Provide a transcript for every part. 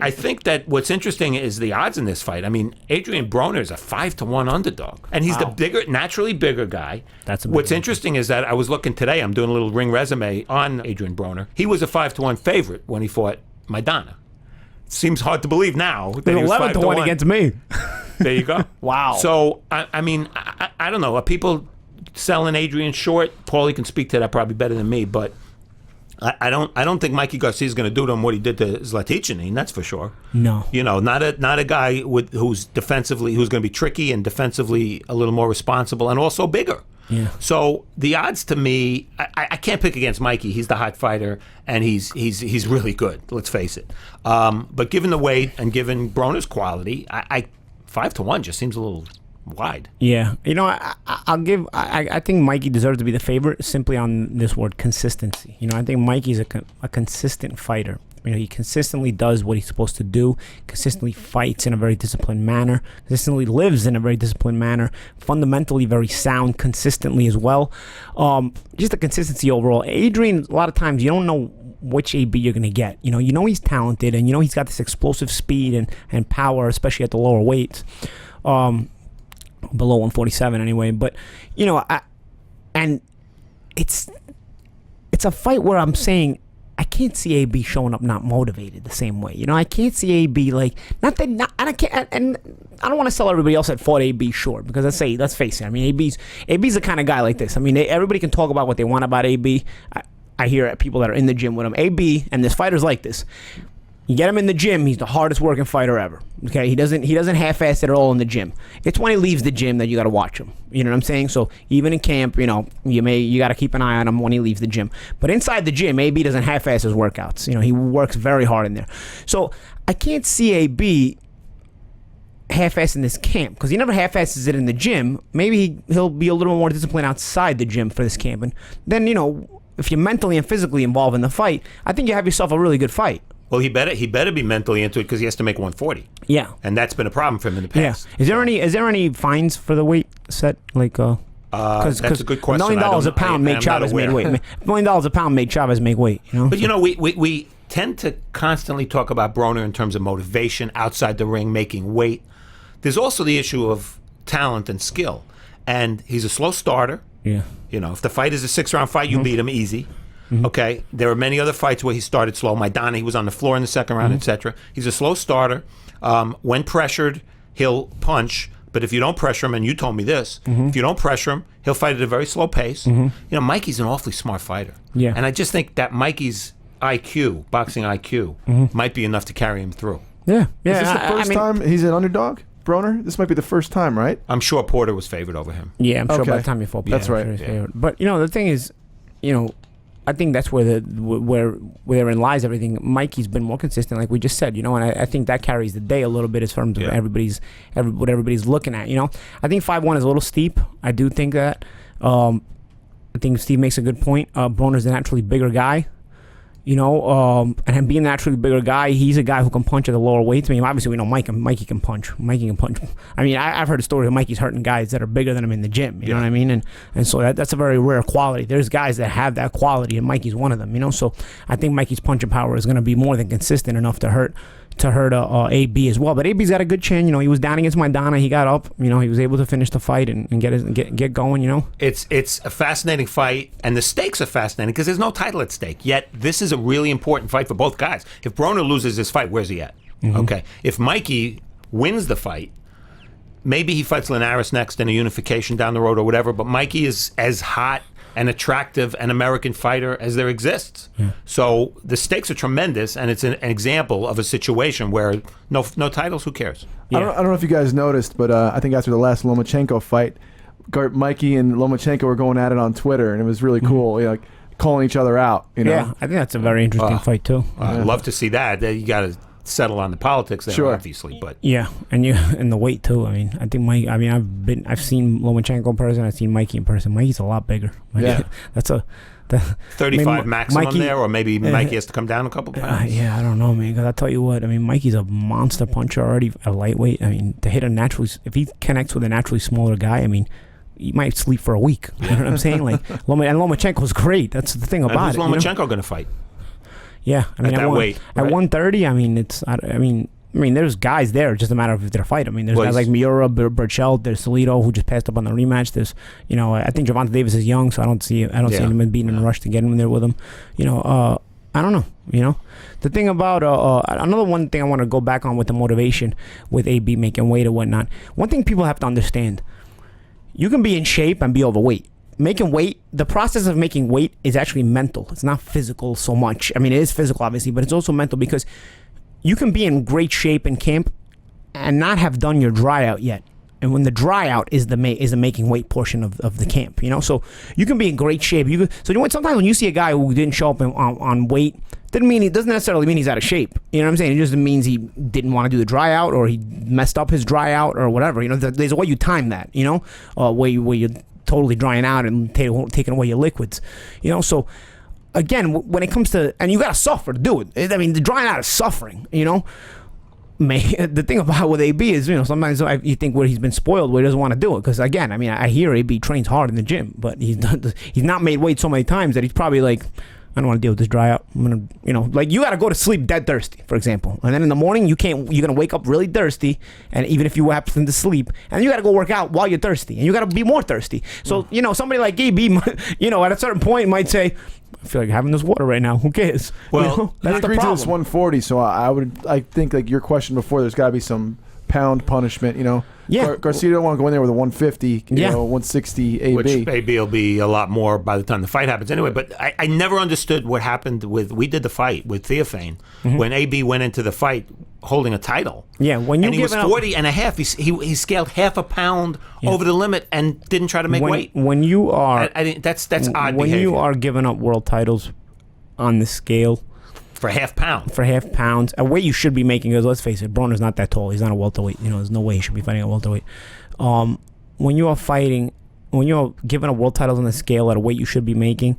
I think that what's interesting is the odds in this fight. I mean, Adrien Broner is a 5-1 underdog, and he's the naturally bigger guy. What's interesting is that I was looking today. I'm doing a little ring resume on Adrien Broner. He was a 5-1 favorite when he fought Maidana. Seems hard to believe now. That 11-1 against me. There you go. Wow. So I mean, I don't know. Are people selling Adrien short? Paulie can speak to that probably better than me, but I don't think Mikey Garcia is going to do to him what he did to Zlaticanin. That's for sure. No. You know, not a guy who's defensively who's going to be tricky and defensively a little more responsible and also bigger. Yeah. So the odds to me, I can't pick against Mikey. He's the hot fighter and he's really good. Let's face it. But given the weight and given Broner's quality, I 5-1 just seems a little wide. Yeah, you know, I think Mikey deserves to be the favorite simply on this word consistency. You know, I think Mikey's a consistent fighter. You know, he consistently does what he's supposed to do, consistently fights in a very disciplined manner, consistently lives in a very disciplined manner, fundamentally very sound consistently as well. Just the consistency overall. Adrien, a lot of times you don't know which AB you're going to get. You know he's talented, and you know he's got this explosive speed and power, especially at the lower weights. Below 147 anyway, but you know, it's a fight where I'm saying I can't see AB showing up not motivated the same way. You know, I can't see AB like and I don't want to sell everybody else that fought AB short, because let's face it. I mean, AB's the kind of guy like this. I mean, everybody can talk about what they want about AB. I hear people that are in the gym with him. AB and this fighter's like this. You get him in the gym, he's the hardest working fighter ever. Okay, he doesn't half-ass it at all in the gym. It's when he leaves the gym that you got to watch him. You know what I'm saying? So even in camp, you know, you got to keep an eye on him when he leaves the gym. But inside the gym, AB doesn't half-ass his workouts. You know, he works very hard in there. So I can't see AB half-assing this camp, because he never half-asses it in the gym. Maybe he'll be a little more disciplined outside the gym for this camp. And then, you know, if you're mentally and physically involved in the fight, I think you have yourself a really good fight. Well, he better be mentally into it, because he has to make 140. Yeah, and that's been a problem for him in the past. Yeah. Is there any fines for the weight set? Like, that's a good question. $1 million a pound made Chavez make weight. $1 million a pound made Chavez make weight. You know, but you know, we tend to constantly talk about Broner in terms of motivation outside the ring, making weight. There's also the issue of talent and skill, and he's a slow starter. Yeah, you know, if the fight is a 6-round fight, you beat him easy. Mm-hmm. Okay, there are many other fights where he started slow. Maidana, he was on the floor in the second round, etc. He's a slow starter. When pressured, he'll punch. But if you don't pressure him, and you told me this, if you don't pressure him, he'll fight at a very slow pace. You know, Mikey's an awfully smart fighter. Yeah, and I just think that Mikey's IQ, boxing IQ, might be enough to carry him through. Yeah. Is this the first time he's an underdog? Broner? This might be the first time, right? I'm sure Porter was favored over him. Yeah, I'm sure by the time you fought Porter. That's right. Yeah. But, you know, the thing is, you know, I think that's wherein lies everything. Mikey's been more consistent, like we just said, you know, and I think that carries the day a little bit as far as what everybody's looking at, you know. I think 5-1 is a little steep. I do think that. I think Steve makes a good point. Broner's a naturally bigger guy. You know, and him being a naturally bigger guy, he's a guy who can punch at the lower weights. I mean, obviously we know Mikey can punch. Mikey can punch. I mean, I've heard a story of Mikey's hurting guys that are bigger than him in the gym. You know what I mean? And so that's a very rare quality. There's guys that have that quality, and Mikey's one of them. You know, so I think Mikey's punching power is going to be more than consistent enough to hurt AB as well. But AB's got a good chin. You know, he was down against Maidana. He got up. You know, he was able to finish the fight and get going. You know, it's a fascinating fight, and the stakes are fascinating because there's no title at stake. Yet this is a really important fight for both guys. If Broner loses this fight, where's he at? Okay. If Mikey wins the fight, maybe he fights Linares next in a unification down the road or whatever. But Mikey is as hot and attractive an American fighter as there exists. So the stakes are tremendous, and it's an example of a situation where no titles, who cares? I don't know if you guys noticed, but I think after the last Lomachenko fight, Mikey and Lomachenko were going at it on Twitter, and it was really cool, you know, like calling each other out. You know? Yeah, I think that's a very interesting fight too. I'd love to see that. You got to settle on the politics there, obviously, but and the weight too. I mean, I think I've seen Lomachenko in person. I've seen Mikey in person. Mikey's a lot bigger. That's a 35 maximum Mikey, there, or maybe Mikey has to come down a couple pounds. I don't know, man. Because I tell you what, I mean, Mikey's a monster puncher already, a lightweight. I mean, to hit if he connects with a naturally smaller guy, I mean, he might sleep for a week. You know what I'm saying? Like, and Lomachenko's great. That's the thing about it. Who's Lomachenko going to fight? Yeah, I mean, at that weight, at right? 130, I mean, I mean, there's guys there. It's just a matter of if they're fight. I mean, there's guys like Miura, Burchell, there's Salido, who just passed up on the rematch. There's, you know, I think Gervonta Davis is young, so I don't see him being in a rush to get him there with him. You know, I don't know. You know, the thing about another one thing I want to go back on with the motivation with AB making weight or whatnot. One thing people have to understand: you can be in shape and be overweight. Making weight, the process of making weight is actually mental. It's not physical so much. I mean, it is physical, obviously, but it's also mental because you can be in great shape in camp and not have done your dry out yet. And when the dry out is the making weight portion of the camp, you know, so you can be in great shape. Sometimes when you see a guy who didn't show up on weight, doesn't necessarily mean he's out of shape. You know what I'm saying? It just means he didn't want to do the dry out, or he messed up his dry out, or whatever. You know, there's a way you time that. You know, where you're totally drying out and taking away your liquids. You know, so again, when it comes to, and you gotta suffer to do it. I mean, the drying out is suffering. You know. The thing about with AB is, you know, sometimes you think where he's been spoiled where he doesn't want to do it, because again, I mean, I hear AB trains hard in the gym, but he's not made weight so many times that he's probably like, I don't want to deal with this dry out. I'm gonna, you know, like you got to go to sleep dead thirsty, for example, and then in the morning you're gonna wake up really thirsty, and even if you happen to sleep, and you got to go work out while you're thirsty, and you got to be more thirsty. So you know, somebody like AB, you know, at a certain point might say, I feel like having this water right now. Who cares? Well, you know, that's I the agree to problem. this 140, so I think like your question before, there's got to be some pound punishment, you know. Yeah. Garcia don't want to go in there with a 150, you Yeah. know, 160 AB. Which AB will be a lot more by the time the fight happens anyway. But I never understood what happened we did the fight with Theophane when AB went into the fight holding a title. Yeah, when you and he was give it up- 40 and a half. He scaled half a pound over the limit and didn't try to make weight. When you are, I think that's odd when behavior. you are giving up world titles on the scale for half pound. for half pounds, a weight you should be making, because let's face it, Broner's not that tall. He's not a welterweight. You know, there's no way he should be fighting a welterweight. When you are giving up world titles on the scale at a weight you should be making,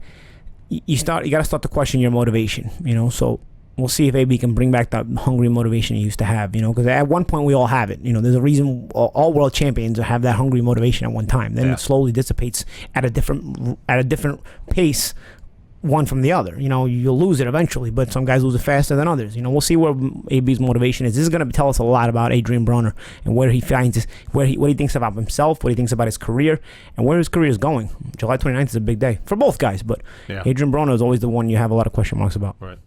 you got to start to question your motivation. You know, so we'll see if AB can bring back that hungry motivation he used to have. You know, because at one point we all have it. You know, there's a reason all world champions have that hungry motivation at one time. Then it slowly dissipates at a different pace, one from the other. You know, you'll lose it eventually, but some guys lose it faster than others. You know, we'll see where AB's motivation is. This is going to tell us a lot about Adrien Broner and where he finds this, what he thinks about himself, what he thinks about his career, and where his career is going. July 29th is a big day for both guys, but Adrien Broner is always the one you have a lot of question marks about. Right.